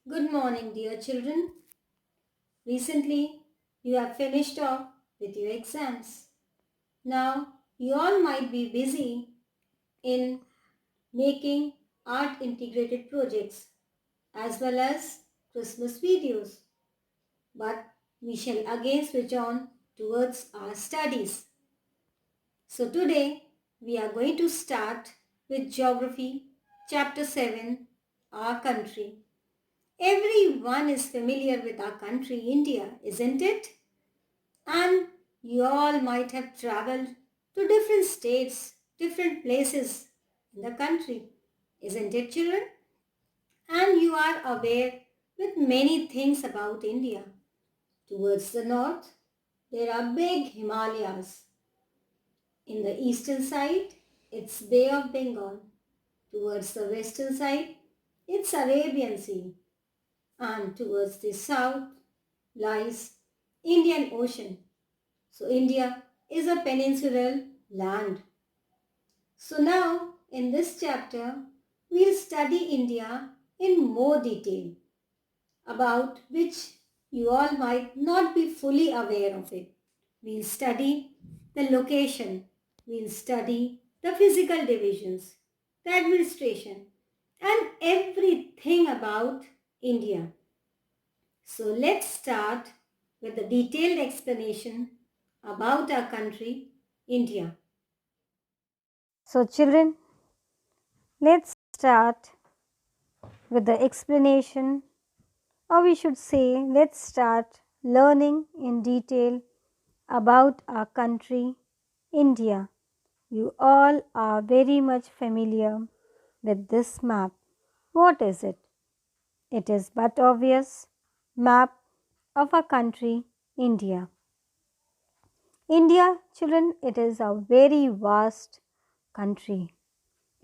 Good morning, dear children. Recently, you have finished off with your exams. Now, you all might be busy in making art integrated projects as well as Christmas videos. But we shall again switch on towards our studies. So today, we are going to start with Geography, Chapter 7, Our Country. Everyone is familiar with our country, India, isn't it? And you all might have traveled to different states, different places in the country, isn't it, children? And you are aware with many things about India. Towards the north, there are big Himalayas. In the eastern side, it's Bay of Bengal. Towards the western side, it's Arabian Sea. And towards the south lies Indian Ocean. So India is a peninsular land. So now in this chapter, we'll study India in more detail, about which you all might not be fully aware of it. We'll study the location, we'll study the physical divisions, the administration, and everything about India. So let's start with the detailed explanation about our country, India. So children, let's start with the explanation, or we should say, let's start learning in detail about our country, India. You all are very much familiar with this map. What is it? It is but obvious map of our country, India. India, children, it is a very vast country.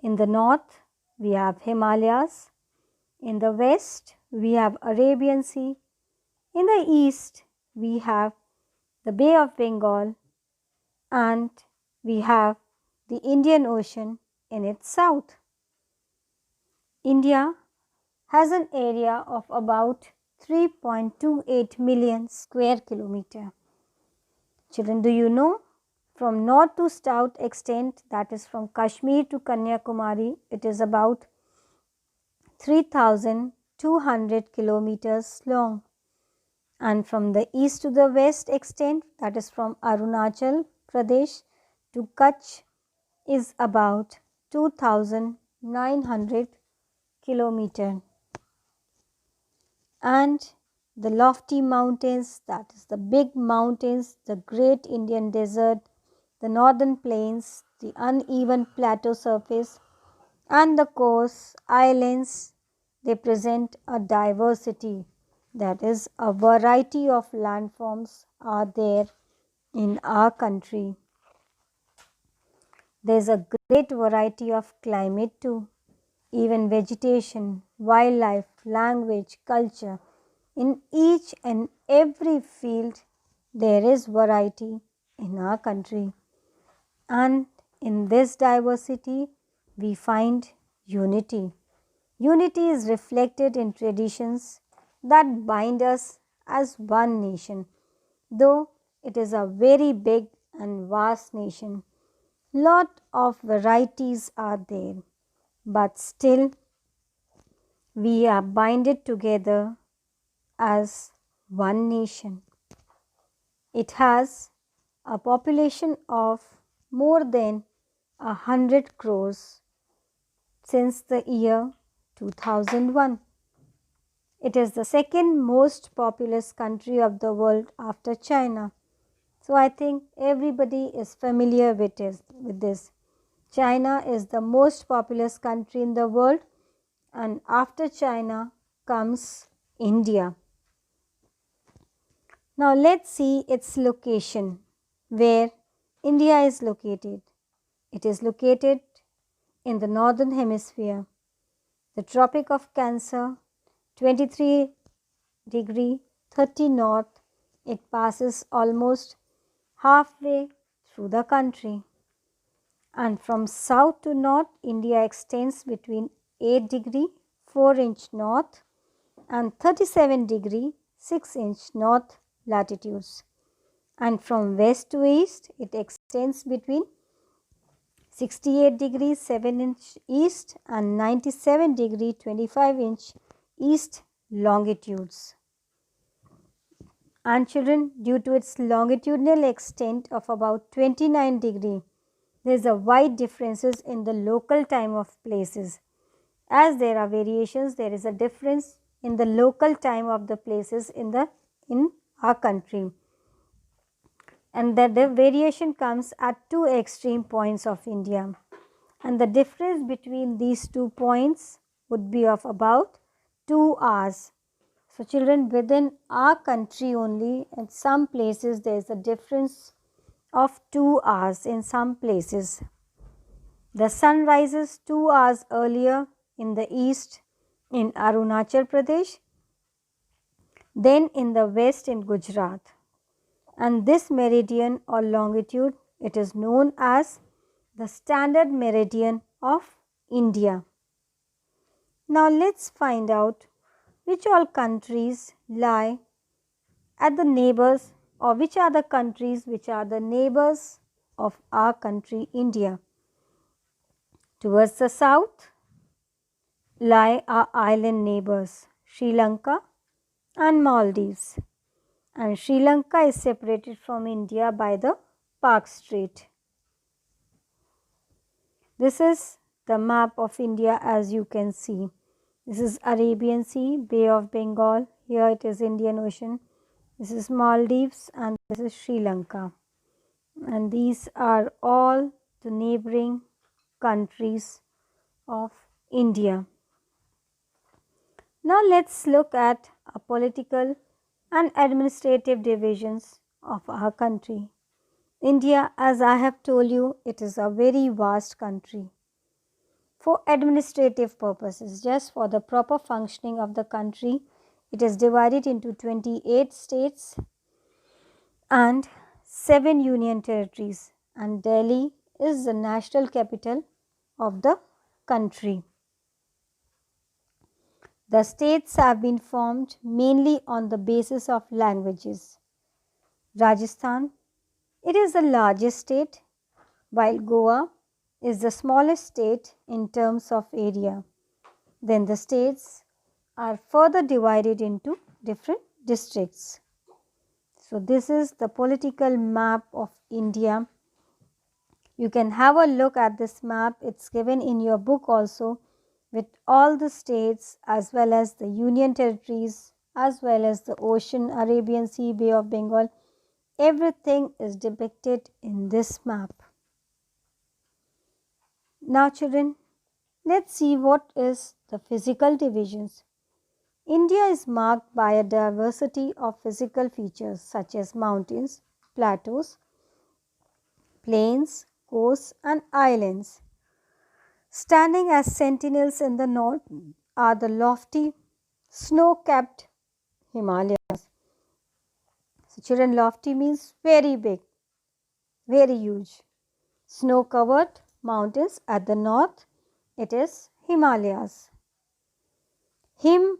In the north, we have Himalayas. In the west, we have Arabian Sea. In the east, we have the Bay of Bengal, and we have the Indian Ocean in its south. India has an area of about 3.28 million square kilometer. Children, do you know, from north to south extent, that is from Kashmir to Kanyakumari, it is about 3,200 kilometers long, and from the east to the west extent, that is from Arunachal Pradesh to Kutch, is about 2,900 kilometers. And the lofty mountains, that is the big mountains, the great Indian desert, the northern plains, the uneven plateau surface, and the coast islands, they present a diversity, that is a variety of landforms are there in our country. There is a great variety of climate too, even vegetation, wildlife, language, culture. In each and every field there is variety in our country, and in this diversity we find unity. Unity is reflected in traditions that bind us as one nation, though it is a very big and vast nation. Lot of varieties are there, but still we are binded together as one nation. It has a population of more than 100 crores since the year 2001. It is the second most populous country of the world after China. So I think everybody is familiar with this. China is the most populous country in the world, and after China comes India. Now let's see its location, where India is located. It is located in the northern hemisphere, the Tropic of Cancer, 23 degree 30 north. It passes almost halfway through the country. And from south to north, India extends between 8 degree 4 inch north and 37 degree 6 inch north latitudes. And from west to east, it extends between 68 degrees 7 inch east and 97 degree 25 inch east longitudes. And children, due to its longitudinal extent of about 29 degree, there is a wide differences in the local time of places. As there are variations, there is a difference in the local time of the places in our country, and that the variation comes at two extreme points of India, and the difference between these 2 points would be of about 2 hours. So children, within our country only, at some places there is a difference of 2 hours in some places. The sun rises 2 hours earlier in the east in Arunachal Pradesh, then in the west in Gujarat. And this meridian or longitude, it is known as the standard meridian of India. Now let's find out which all countries lie at the neighbors, or which are the countries which are the neighbors of our country India. Towards the south lie our island neighbors Sri Lanka and Maldives, and Sri Lanka is separated from India by the Park Strait. This is the map of India, as you can see. This is Arabian Sea, Bay of Bengal, here it is Indian Ocean, this is Maldives, and this is Sri Lanka, and these are all the neighboring countries of India. Now let's look at our political and administrative divisions of our country. India, as I have told you, it is a very vast country. For administrative purposes, just for the proper functioning of the country, it is divided into 28 states and 7 union territories, and Delhi is the national capital of the country. The states have been formed mainly on the basis of languages. Rajasthan, it is the largest state, while Goa is the smallest state in terms of area. Then the states are further divided into different districts. So this is the political map of India. You can have a look at this map. It's given in your book also, with all the states as well as the union territories as well as the ocean, Arabian Sea, Bay of Bengal. Everything is depicted in this map. Now children, let's see what is the physical divisions. India is marked by a diversity of physical features such as mountains, plateaus, plains, coasts and islands. Standing as sentinels in the north are the lofty snow-capped Himalayas. So children, lofty means very big, very huge. Snow-covered mountains at the north, it is Himalayas. Him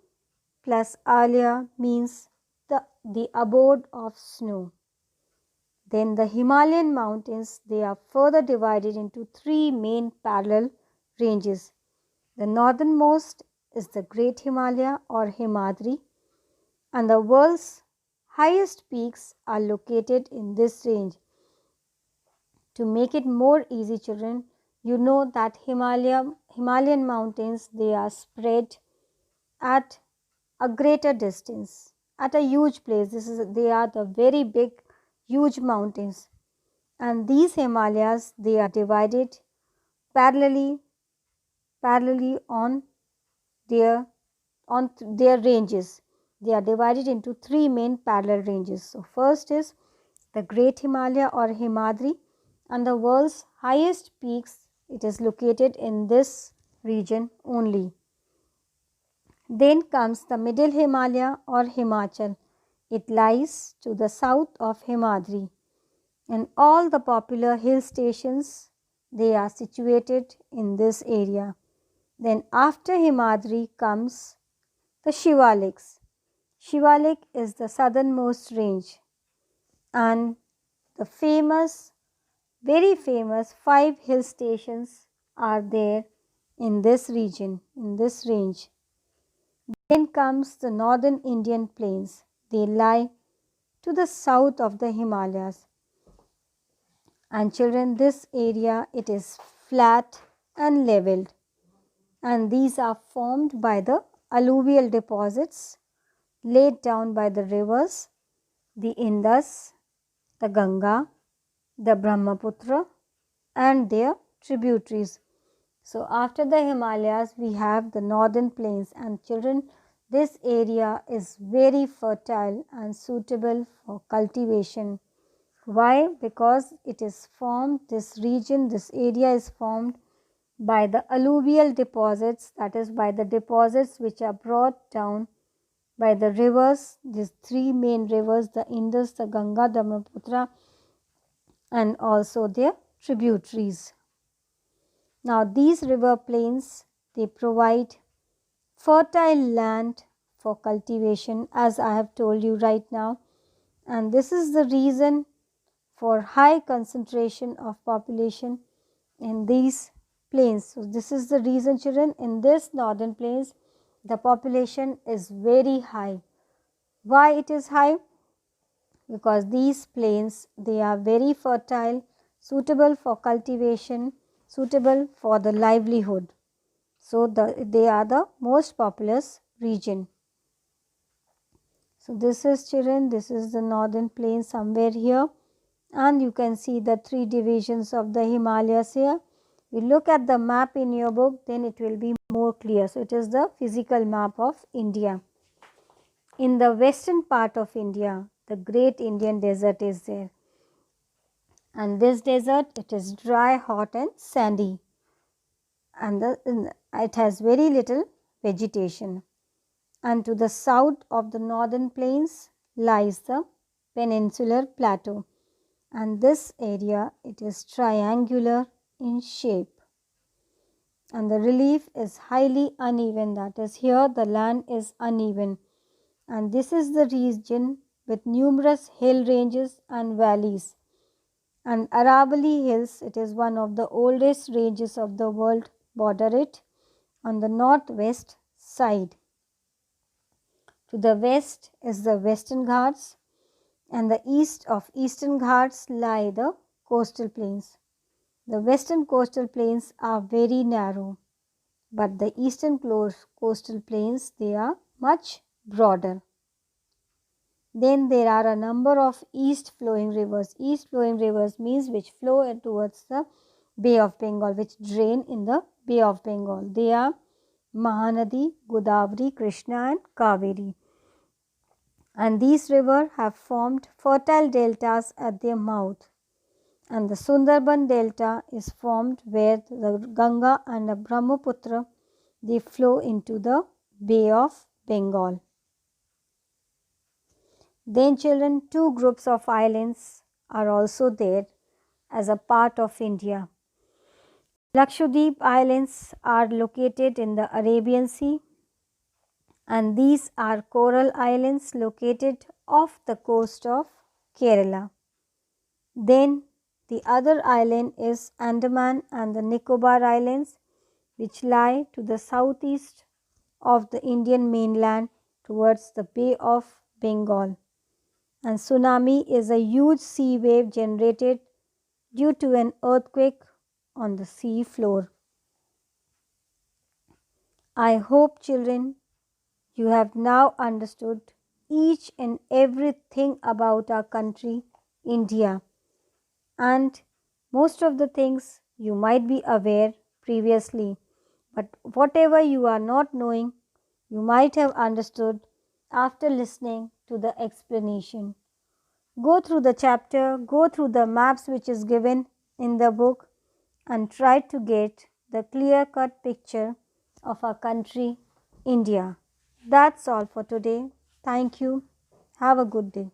plus Alaya means the abode of snow. Then the Himalayan mountains, they are further divided into 3 main parallel ranges. The northernmost is the Great Himalaya or Himadri, and the world's highest peaks are located in this range. To make it more easy children, you know that Himalayan mountains, they are spread at a greater distance, at a huge place. They are the very big, huge mountains, and these Himalayas, they are divided parallelly on their ranges. They are divided into 3 main parallel ranges. So first is the Great Himalaya or Himadri, and the world's highest peaks, it is located in this region only. Then comes the Middle Himalaya or Himachal. It lies to the south of Himadri, and all the popular hill stations, they are situated in this area. Then after Himadri comes the Shivaliks. Shivalik is the southernmost range, and the famous, very famous 5 hill stations are there in this region, in this range. Then comes the northern Indian plains. They lie to the south of the Himalayas. And children, this area, it is flat and leveled, and these are formed by the alluvial deposits laid down by the rivers, the Indus, the Ganga, the Brahmaputra, and their tributaries. So after the Himalayas, we have the northern plains, and children, this area is very fertile and suitable for cultivation. Why? Because it is formed, this region, this area is formed by the alluvial deposits, that is by the deposits which are brought down by the rivers, these 3 main rivers, the Indus, the Ganga, the Brahmaputra, and also their tributaries. Now these river plains, they provide fertile land for cultivation, as I have told you right now, and this is the reason for high concentration of population in these plains. So this is the reason, children, in this northern plains the population is very high. Why it is high? Because these plains, they are very fertile, suitable for cultivation, suitable for the livelihood. So they are the most populous region. So this is, children, this is the northern plain somewhere here, and you can see the 3 divisions of the Himalayas here. You look at the map in your book, then it will be more clear. So it is the physical map of India. In the western part of India, the great Indian desert is there, and this desert, it is dry, hot and sandy, and it has very little vegetation. And to the south of the northern plains lies the peninsular plateau, and this area, it is triangular in shape, and the relief is highly uneven, that is, here the land is uneven, and this is the region with numerous hill ranges and valleys. And Aravalli Hills, it is one of the oldest ranges of the world, border it on the northwest side. To the west is the Western Ghats, and the east of Eastern Ghats lie the coastal plains. The western coastal plains are very narrow, but the eastern coastal plains, they are much broader. Then there are a number of east flowing rivers. East flowing rivers means which flow towards the Bay of Bengal, which drain in the Bay of Bengal. They are Mahanadi, Godavari, Krishna and Kaveri. And these rivers have formed fertile deltas at their mouth. And the Sundarban Delta is formed where the Ganga and the Brahmaputra, they flow into the Bay of Bengal. Then, children, 2 groups of islands are also there as a part of India. Lakshadweep Islands are located in the Arabian Sea, and these are coral islands located off the coast of Kerala. Then the other island is Andaman and the Nicobar Islands, which lie to the southeast of the Indian mainland towards the Bay of Bengal. And tsunami is a huge sea wave generated due to an earthquake on the sea floor. I hope, children, you have now understood each and everything about our country, India, and most of the things you might be aware previously, but whatever you are not knowing, you might have understood after listening to the explanation. Go through the chapter, go through the maps which is given in the book, and try to get the clear-cut picture of our country, India. That's all for today. Thank you. Have a good day.